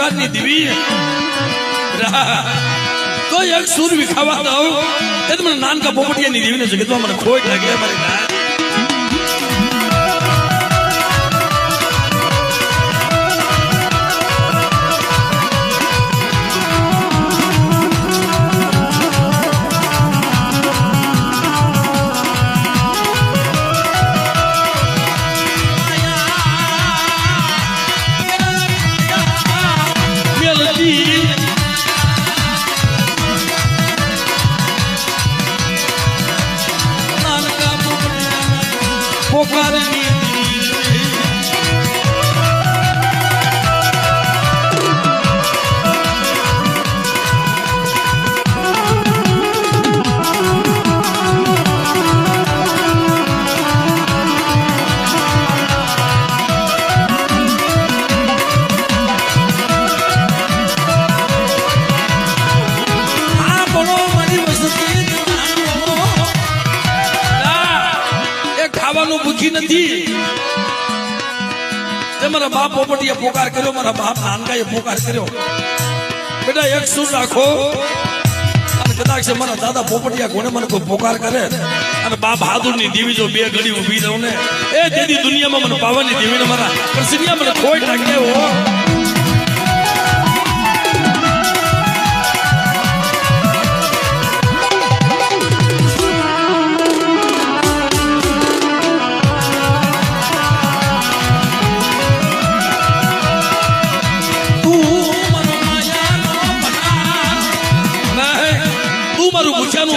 પોકારની દેવી તો એક સૂર વિખાવા દઉં એ તો મને નાનકા પોપટિયાની દેવીને જગતમાં મને ખોટ લાગે મારી ના ભૂખી નથી મારા બાપ પોપટીએ પોકાર કર્યો મારા બાપ નાનકાએ પોકાર કર્યો બેટા એક સૂર રાખો અને કદાચ મારા દાદા પોપટિયા કોને મને કોઈ પોકાર કરે અને બાપ બહાદુરની દેવી જો બે ઘડી ઊભી રહું ને એ તેથી દુનિયામાં મને પાવાની દેવીને મારા પ્રસિદ્ધિયા મને ખોટ લાગે હો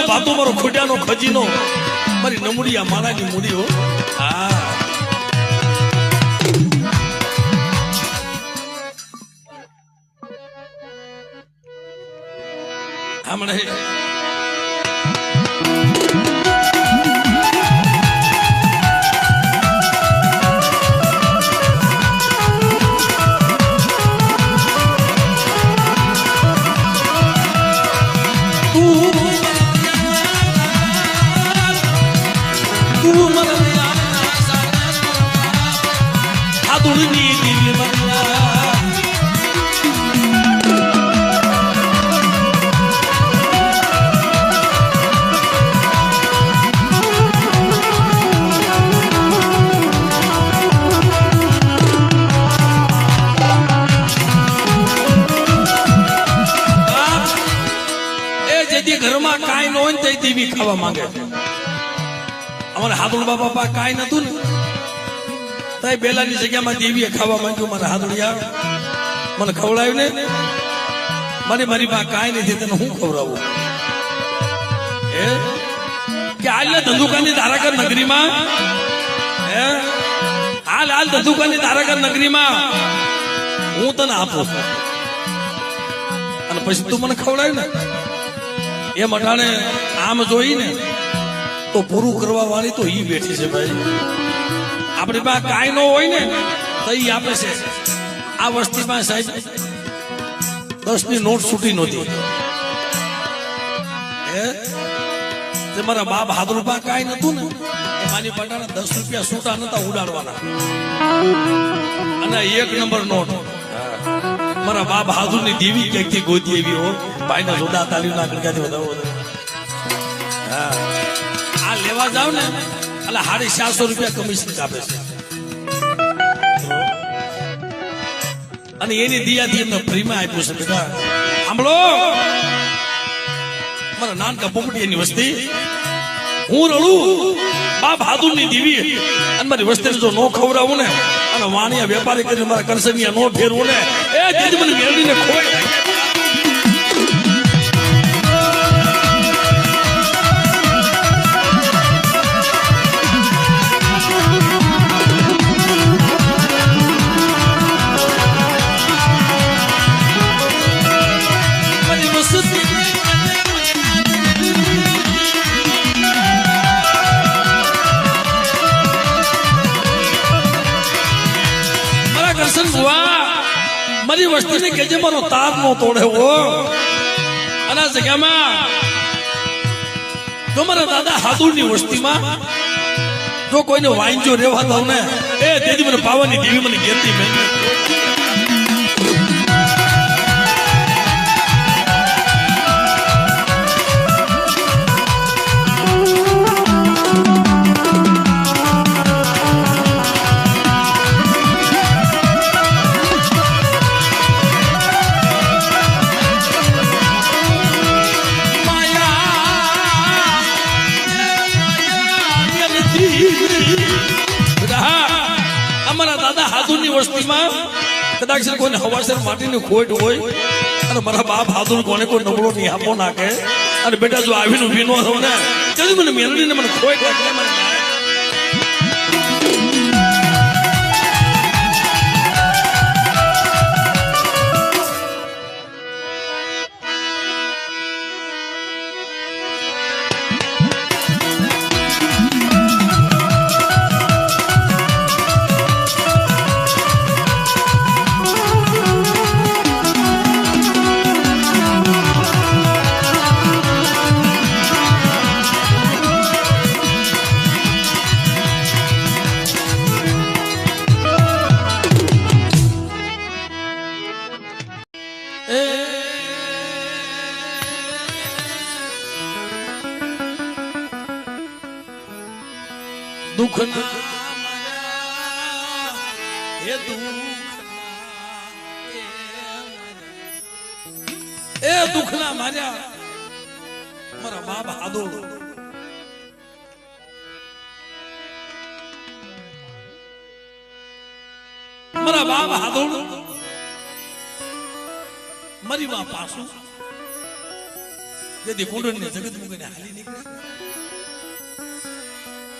વાતો મારો ખોડિયાનો ખજીનો મારી નમુડી આ માણાની મૂડી હો હા હમણે ઘરમાં કાંઈ ન હોય ને તે દેવી ખાવા માંગે અમારે હાથુડબા બાપા કાંઈ નતું ને તઈ બેલાની જગ્યામાં દેવીએ ખાવા માંગ્યું મારા હાથુડિયા મને ખવડાવ્યું ને મારી પાસે કાંઈ નથી તને હું ખવડાવું હે કે હાલ ધંધુકાની ધારાકર નગરીમાં હે હાલ ધંધુકાની ધારાકર નગરીમાં હું તને આપું અને પછી તું મને ખવડાવ્યું ને એ મટાણે આમ જોઈ ને તો પૂરું કરવા વાળી તો ઈ બેઠી છે ભાઈ આપણી પાસે કાંઈ ન હોય ને તો ઈ આપે છે આ વસ્તીમાં સાહેબ 10ની નોટ છૂટી નહોતી તે મારા બાપ હાથરૂપા કાંઈ નતું ને એ મારી પટાણે 10 રૂપિયા છૂટા નતા ઉડાડવાના અને 1 નંબર નોટ મારા બાપ હાથુરની દેવી ક્યાંકથી ગોતી એવી હો ભાઈના જોડા તાલીમ ના કરગાથી વધાવો હા આ લેવા જાવ ને એટલે 750 રૂપિયા કમિશન કાપે છે અને એની દિયાથી એમને ફ્રીમાં આપ્યું છે બેટા સાંભળો મારા નાનકા પોપટીયાની વસ્તી હું રડું બાપ હાથુરની દેવી અને મારી વસ્તીને જો નો ખવડાવું ને અને વાણિયા વેપારી કરીને મારા કરસનિયા નો ફેરવું ને એ તેથી મને મેળવીને ખોય મારી વસ્તીને કેજે મારો તાર નો તોડે હો અને જગ્યામાં જો મારા દાદા હાથુરની વસ્તીમાં જો કોઈને વાંજો રેવા દઉં ને એ તેથી મને પાવાની દેવી મને ગેરતી મેં હાથુની વસ્તીમાં કદાચ કોઈને હવાસર માટીની ખોટ હોય અને મારા બાપ હાથુર કોને કોઈ નબળો નહીં આપો નાખે અને બેટા જો આવીને ભીનો થો ને તેથી મને મેલડીને મને ખોટ લાગે મને દુઃખના એ દુઃખના માર્યા મારા બાપ હાદો મારા બાપ હાદો મારી માં પાછું જેથી કુંડળને જગત મૂકીને હાલી નીકળે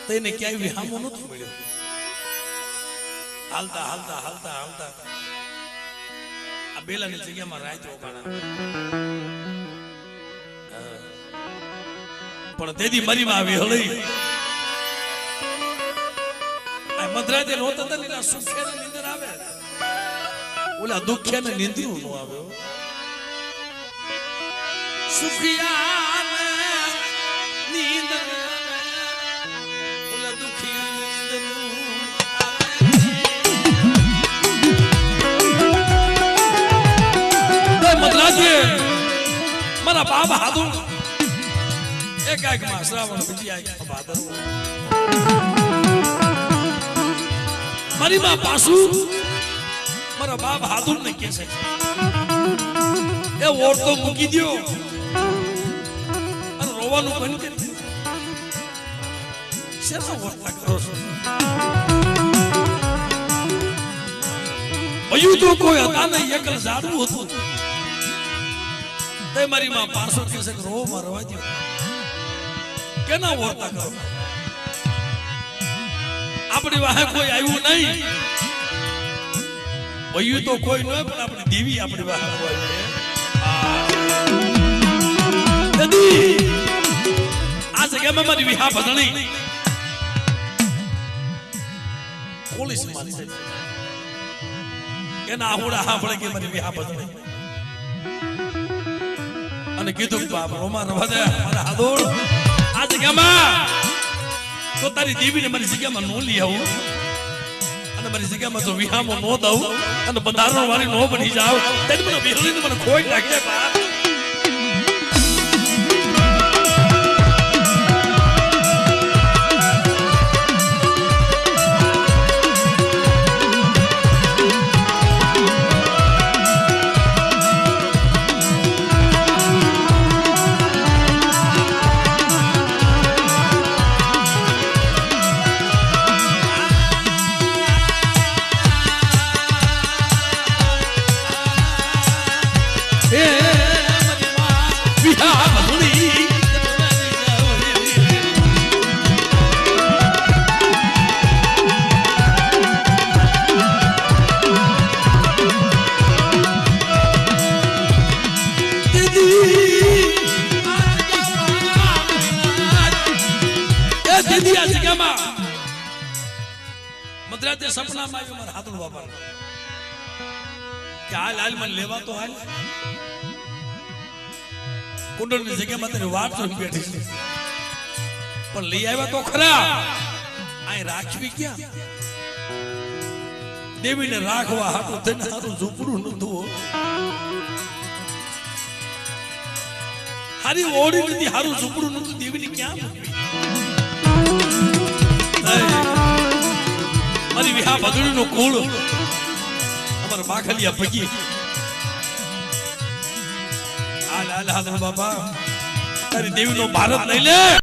તેને ક્યાંય વિહામો નતો મળ્યો હાલતા હાલતા હાલતા હાલતા આ બેલાની જગ્યામાં રાત રોકાણા પણ તેથી મારી માં આવી હળી આ મધરાતે રોતા હતા ને સુખ્યાને નીંદર આવે ઓલા દુખ્યાને નીંદરું નો આવ્યો સુખિયાને નીંદર મારા બાપ હાથું એક એક માં શ્રાવણ બીજી એક ભાદર મારી માં પાછું મારા બાપ હાથું ને કે છે એ ઓર તો મૂકી દ્યો અને રોવાનું બંધ કરી શેના વર્તા કરો છો ભયું તો કોઈ હતા નહીં એકલ ઝાડવું હતું તે મારી માં પાછો કે છે રો મારવા દો કેના વર્તા કરો આપણી વાહે કોઈ આવ્યું નહીં ભયું તો કોઈ નહીં પણ આપણી દેવી આપણી વાહે આવી છે આ જગ્યામાં મારી વિહા ભદણી પોલીસ મારી છે કેના આહુડા હાંભળે કે મારી વિહા ભદણી અને કીધું બાપ રોમા રવા દે મારા હાદોડ આ જગ્યામાં તો તારી દેવીને મારી જગ્યામાં નો લઈ આવું અને મારી જગ્યામાં તો વિહામો નો દઉં અને બંધારણ વાળી નો બની જાવ તેને મને વિહળીને મને ખોઈ નાખે બાપ મદ્રાતે સપનામાં આવ્યું મારા હાથું બાપા કે હાલ હાલ મને લેવા તો હાલ કુંડળની જગ્યામાં તારી વાત જોઈને બેઠી છે પણ લઈ આવ્યા તો ખરા અહીં રાખવી ક્યાં દેવીને રાખવા હાટું થઈને હારું ઝૂંપડું નતું હારી ઓડી નથી હારું ઝૂંપડું નતું દેવીને ક્યાં મારી વિહા ભદણી નું કુળ અમારા બાખલિયા ભગી હાલ હાલ હાલ બાપા તારી દેવી નો ભારત લઈ લે